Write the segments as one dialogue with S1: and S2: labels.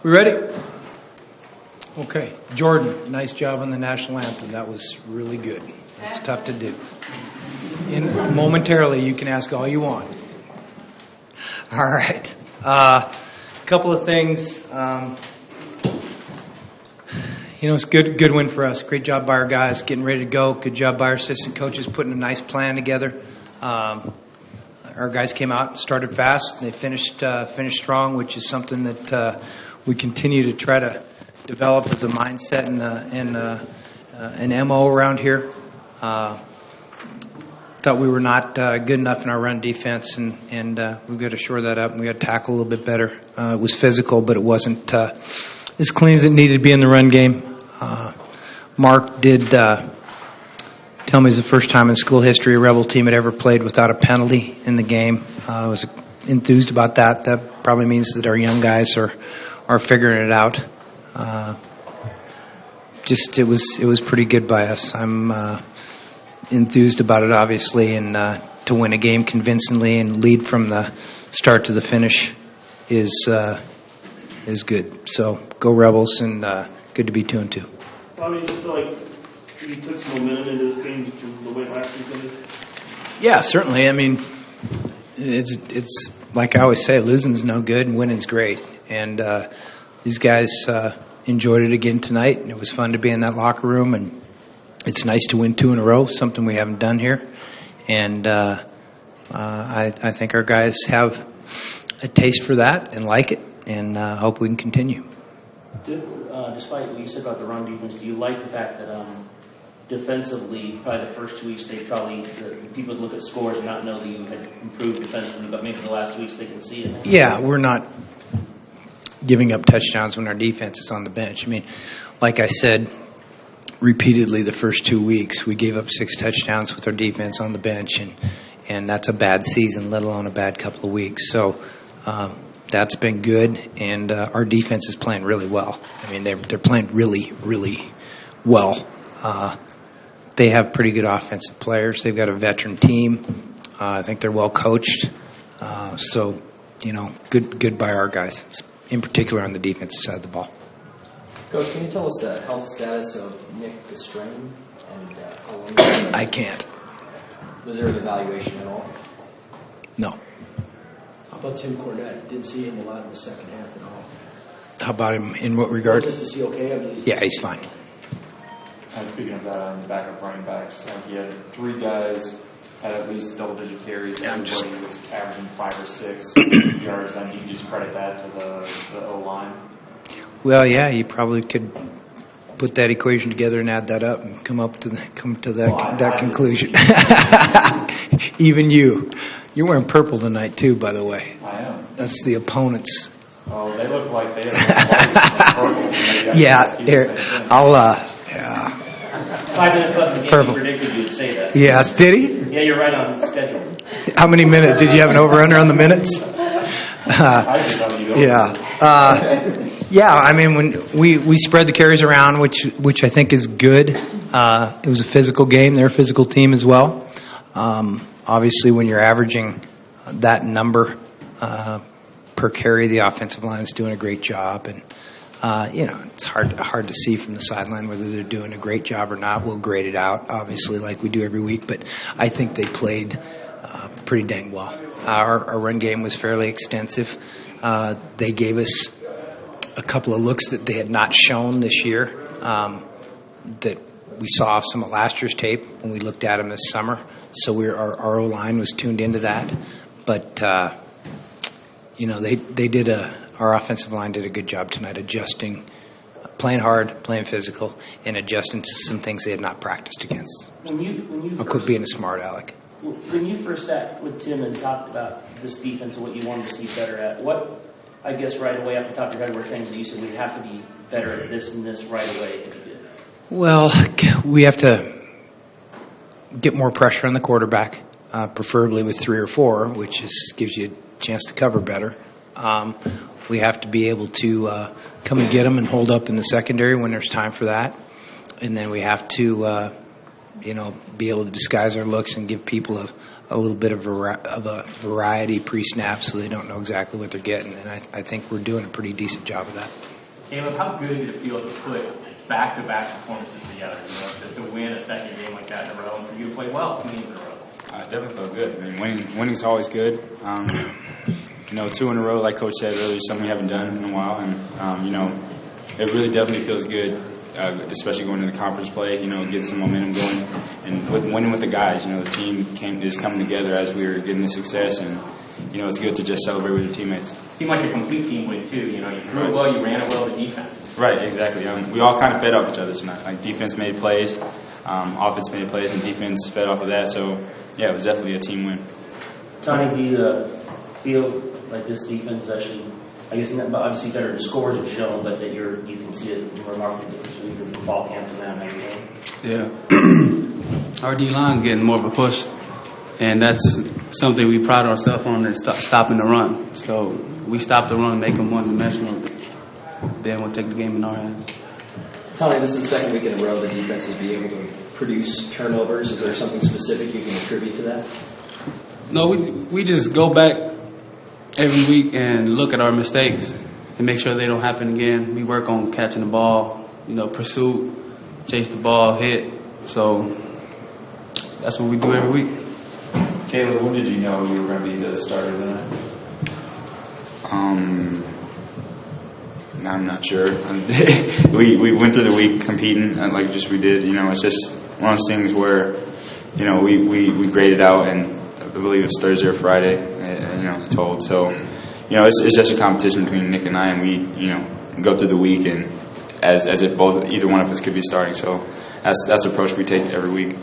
S1: We ready? Okay. Jordan, nice job on the national anthem. That was really good. It's tough to do. Momentarily, you can ask all you want. All right. A couple of things. It's a good win for us. Great job by our guys getting ready to go. Good job by our assistant coaches putting a nice plan together. Our guys came out and started fast. They finished strong, which is something that we continue to try to develop as a mindset and an MO around here. Thought we were not good enough in our run defense, and we've got to shore that up. And we got to tackle a little bit better. It was physical, but it wasn't as clean as it needed to be in the run game. Mark did tell me it's the first time in school history a Rebel team had ever played without a penalty in the game. I was enthused about that. That probably means that our young guys are figuring it out. It was pretty good by us. I'm enthused about it, obviously, and to win a game convincingly and lead from the start to the finish is good. So go Rebels, and good to be 2-2.
S2: Bobby, do you feel like you took some momentum into this game from the way last week ended?
S1: Yeah, certainly. I mean, it's like I always say, losing's no good and winning's great. And these guys enjoyed it again tonight, and it was fun to be in that locker room. And it's nice to win 2 in a row, something we haven't done here. And I think our guys have a taste for that and like it, and hope we can continue.
S3: Despite what you said about the run defense, do you like the fact that defensively, probably the first 2 weeks, people would look at scores and not know that you had improved defensively, but maybe the last 2 weeks they can see it?
S1: Yeah, we're not giving up touchdowns when our defense is on the bench. I mean, like I said repeatedly the first 2 weeks, we gave up 6 touchdowns with our defense on the bench, and that's a bad season, let alone a bad couple of weeks. So that's been good, and our defense is playing really well. I mean, they're playing really, really well. They have pretty good offensive players. They've got a veteran team. I think they're well coached. So, good by our guys, in particular on the defensive side of the ball.
S4: Coach, can you tell us the health status of Nick Strain and how long?
S1: I can't.
S4: Was there an evaluation at all?
S1: No.
S5: How about Tim Cornette? Didn't see him a lot in the second half at all.
S1: How about him in what regard?
S5: Just to see okay? I mean,
S1: he's fine.
S6: Speaking of that, on the backup running backs, you had 3 guys had at least double-digit carries. Everybody was averaging 5 or 6 yards. Do you just credit that to the O-line?
S1: Well, yeah, you probably could put that equation together and add that up and come to that conclusion. Even you're wearing purple tonight too, by the way.
S6: I am.
S1: That's the opponents.
S6: Oh, they look like they have purple.
S1: Yeah, here yeah.
S3: 5 minutes left in the game,
S1: Purple.
S3: He predicted you would say that.
S1: Yeah, did he?
S3: Yeah, you're right on schedule.
S1: How many minutes? Did you have an over-under on the minutes?
S6: I just thought you
S1: Yeah, I mean, when we spread the carries around, which I think is good. It was a physical game. They're a physical team as well. Obviously, when you're averaging that number per carry, the offensive line is doing a great job. And, it's hard to see from the sideline whether they're doing a great job or not. We'll grade it out, obviously, like we do every week. But I think they played pretty dang well. Our run game was fairly extensive. They gave us a couple of looks that they had not shown this year that we saw some of last year's tape when we looked at them this summer. So our O-line was tuned into that. But, our offensive line did a good job tonight adjusting, playing hard, playing physical, and adjusting to some things they had not practiced against.
S3: When
S1: I quit being a smart aleck.
S3: When you first sat with Tim and talked about this defense and what you wanted to see better at, what, I guess right away off the top of your head, were things that you said we have to be better at this and this right away to be good?
S1: Well, we have to get more pressure on the quarterback, preferably with 3 or 4, which gives you a chance to cover better. We have to be able to come and get them and hold up in the secondary when there's time for that. And then we have to, be able to disguise our looks and give people a little bit of a variety pre-snap so they don't know exactly what they're getting. And I think we're doing a pretty decent job of that.
S7: Caleb, how good did it feel to put back-to-back performances together? To win a second game like that in a row, and for you to play well 2 games in a row.
S8: It definitely felt good. I mean, winning's always good. 2 in a row, like Coach said earlier, is something we haven't done in a while, and it really definitely feels good, especially going into conference play. Getting some momentum going, and winning with the guys. The team is coming together as we were getting the success, and it's good to just celebrate with your teammates.
S7: Seemed like a complete team win too. You threw it well, you ran it well, the defense.
S8: Right, exactly. We all kind of fed off each other tonight. Like defense made plays, offense made plays, and defense fed off of that. So yeah, it was definitely a team win.
S3: Tony, do you feel like this defense actually, I guess obviously better than scores have shown, but that you can see a remarkable difference even from fall camp to now and everything?
S9: Yeah. Our D-line getting more of a push, and that's something we pride ourselves on, is stopping the run. So we stop the run, make them one-dimensional, then we'll take the game in our hands.
S4: Tony, this is the second week in a row the defense has been able to produce turnovers. Is there something specific you can attribute to that?
S9: No, we just go back every week and look at our mistakes and make sure they don't happen again. We work on catching the ball, pursuit, chase the ball, hit. So that's what we do every week.
S6: Caleb, when did you know you were going to be the starter tonight?
S8: I'm not sure. we went through the week competing like just we did. It's just one of those things where, we graded out, and I believe it's Thursday or Friday, told. So, it's just a competition between Nick and I, and we, go through the week and as if either one of us could be starting. So that's the approach we take every week.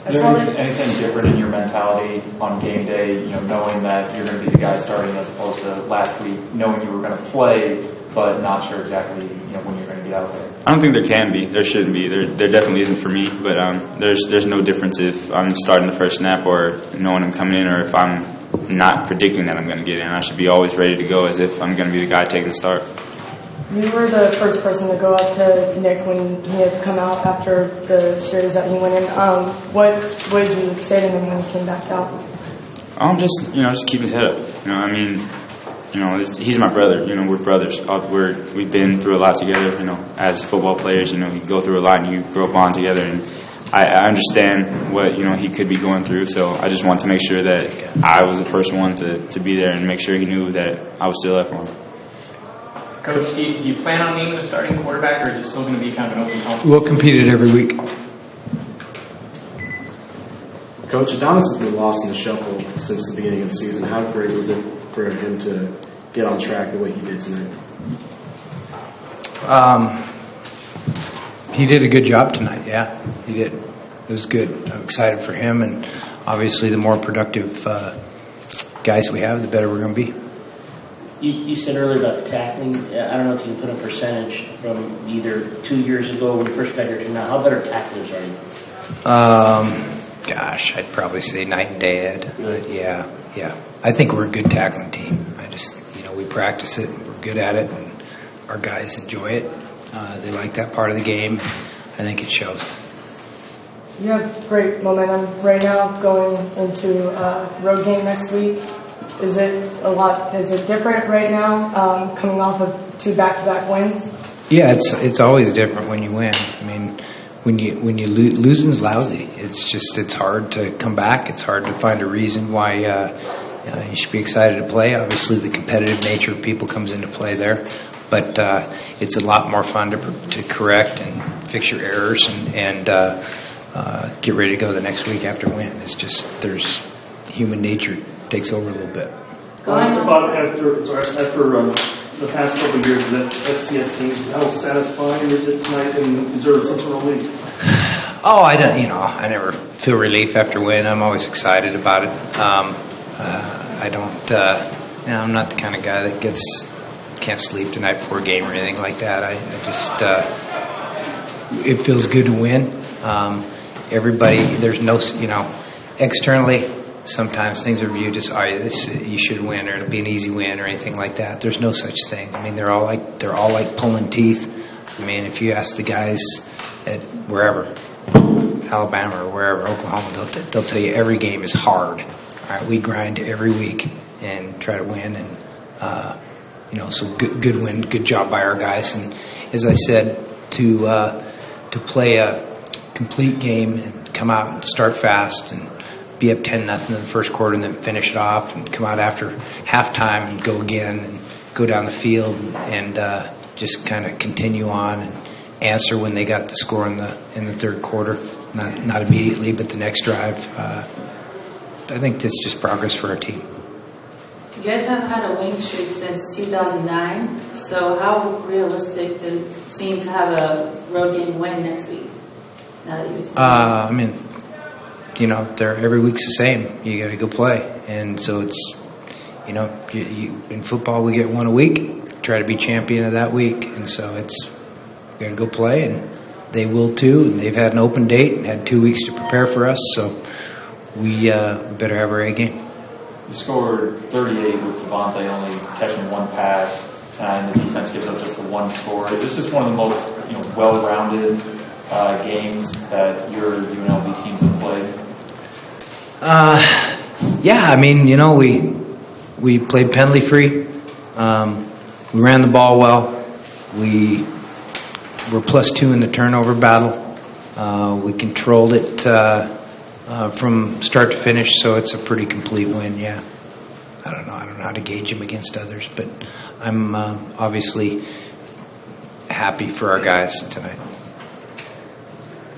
S6: Is there anything different in your mentality on game day, knowing that you're going to be the guy starting as opposed to last week, knowing you were going to play but not sure exactly when you're going to be out there?
S8: I don't think there can be. There shouldn't be. There definitely isn't for me. But there's no difference if I'm starting the first snap or knowing I'm coming in, or if I'm not predicting that I'm going to get in. I should be always ready to go as if I'm going to be the guy taking the start.
S10: You were the first person to go up to Nick when he had come out after the series that he went in. What did you say to him when he came back out?
S8: Just keep his head up. He's my brother. We're brothers. We've been through a lot together. As football players, you go through a lot and you grow up on together. And I understand what he could be going through. So I just want to make sure that I was the first one to be there and make sure he knew that I was still there for him.
S7: Coach, do you plan on being the starting quarterback, or is it still going to be kind of an open competition?
S1: We'll compete it every week.
S5: Coach, Adonis has been lost in the shuffle since the beginning of the season. How great was it for him to get on track the way he did tonight?
S1: He did a good job tonight, yeah. He did. It was good. I'm excited for him, and obviously the more productive guys we have, the better we're going to be.
S3: You said earlier about tackling. I don't know if you can put a percentage from either 2 years ago when you first got here to now. How better tacklers are you?
S1: I'd probably say night and day, Ed.
S3: Really?
S1: Yeah. I think we're a good tackling team. We practice it. We're good at it, and our guys enjoy it. They like that part of the game. I think it shows.
S10: You have great momentum right now going into road game next week. Is it different right now, coming off of 2 back-to-back wins?
S1: Yeah, it's always different when you win. I mean, when you losing's lousy. It's hard to come back. It's hard to find a reason why you should be excited to play. Obviously, the competitive nature of people comes into play there, but it's a lot more fun to correct and fix your errors and get ready to go the next week after win. It's just there's human nature takes over a little bit.
S2: After the past couple of years of that FCS teams, how satisfying is it tonight, and is there a sense of relief?
S1: Oh, I don't. I never feel relief after win. I'm always excited about it. I don't. I'm not the kind of guy that can't sleep the night before a game or anything like that. I just it feels good to win. Everybody, there's no, externally. Sometimes things are viewed as, you should win, or it'll be an easy win, or anything like that. There's no such thing. I mean, they're all like pulling teeth. I mean, if you ask the guys at wherever, Alabama or wherever, Oklahoma, they'll tell you every game is hard. All right, we grind every week and try to win, and so good win, good job by our guys. And as I said, to play a complete game and come out and start fast and be up 10-0 in the first quarter and then finish it off and come out after halftime and go again and go down the field and just kind of continue on and answer when they got the score in the third quarter. Not immediately, but the next drive. I think that's just progress for our team.
S11: You guys haven't had a winning streak since 2009, so how realistic does it seem to have a road game win next week?
S1: I mean, every week's the same. You got to go play, and so it's, in football we get one a week. Try to be champion of that week, and so it's we got to go play, and they will too. And they've had an open date and had 2 weeks to prepare for us, so we better have our A game.
S6: You scored 38 with Devontae only catching one pass, and the defense gives up just the one score. Is this just one of the most well-rounded games that your UNLV teams have played?
S1: Yeah, I mean, we played penalty free. We ran the ball well. We were +2 in the turnover battle. We controlled it from start to finish, so it's a pretty complete win. Yeah, I don't know how to gauge them against others, but I'm obviously happy for our guys tonight.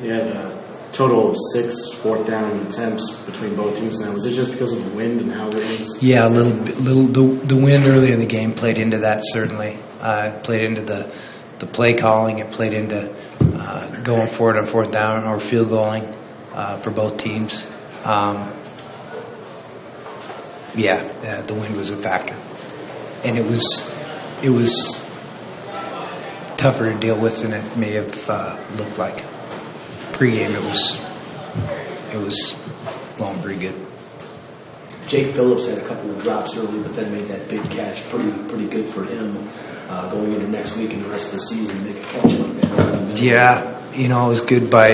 S5: You had a total of 6 fourth-down attempts between both teams now. Was it just because of the wind and how it was?
S1: Yeah, a little. The wind early in the game played into that, certainly. It played into the play calling. It played into going for it on fourth down or field goaling for both teams. The wind was a factor, and it was tougher to deal with than it may have looked like. Pre-game, it was going pretty good.
S12: Jake Phillips had a couple of drops early, but then made that big catch. Pretty good for him going into next week and the rest of the season to make a catch like that.
S1: Yeah, it was good by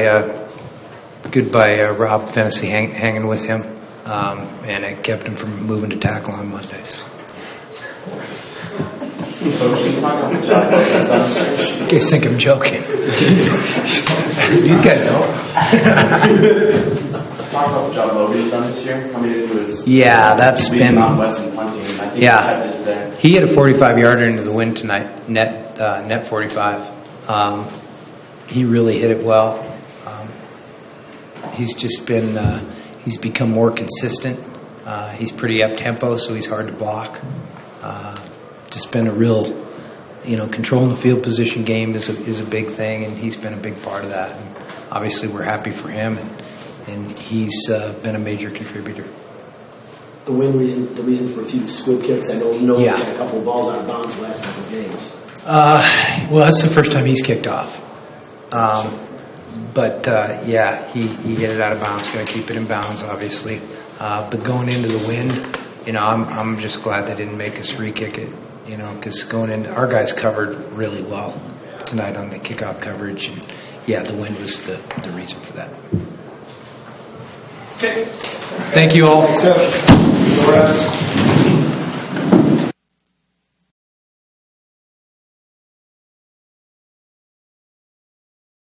S1: Rob Fennessy hanging with him, and it kept him from moving to tackle on Mondays.
S6: Coach, can you talk about what John Moby has done?
S1: You guys think I'm joking? You guys know.
S6: Talk about what John Moby has done this year. Coming into his
S1: that's been
S6: Western punting. I think
S1: he hit a 45-yarder into the wind tonight, net 45. He really hit it well. He's just been he's become more consistent. He's pretty up tempo, so he's hard to block. Just been a real, controlling the field position game is a big thing, and he's been a big part of that. And obviously, we're happy for him, and he's been a major contributor.
S12: The reason for a few squib kicks. I know Noah's had a couple of balls out of bounds the last couple of games.
S1: Well, that's the first time he's kicked off. He hit it out of bounds. Got to keep it in bounds, obviously. But going into the wind, I'm just glad they didn't make us re-kick it. Because going in, our guys covered really well tonight on the kickoff coverage, and the wind was the reason for that.
S2: Okay.
S1: Thank you all.
S2: Thanks, Coach.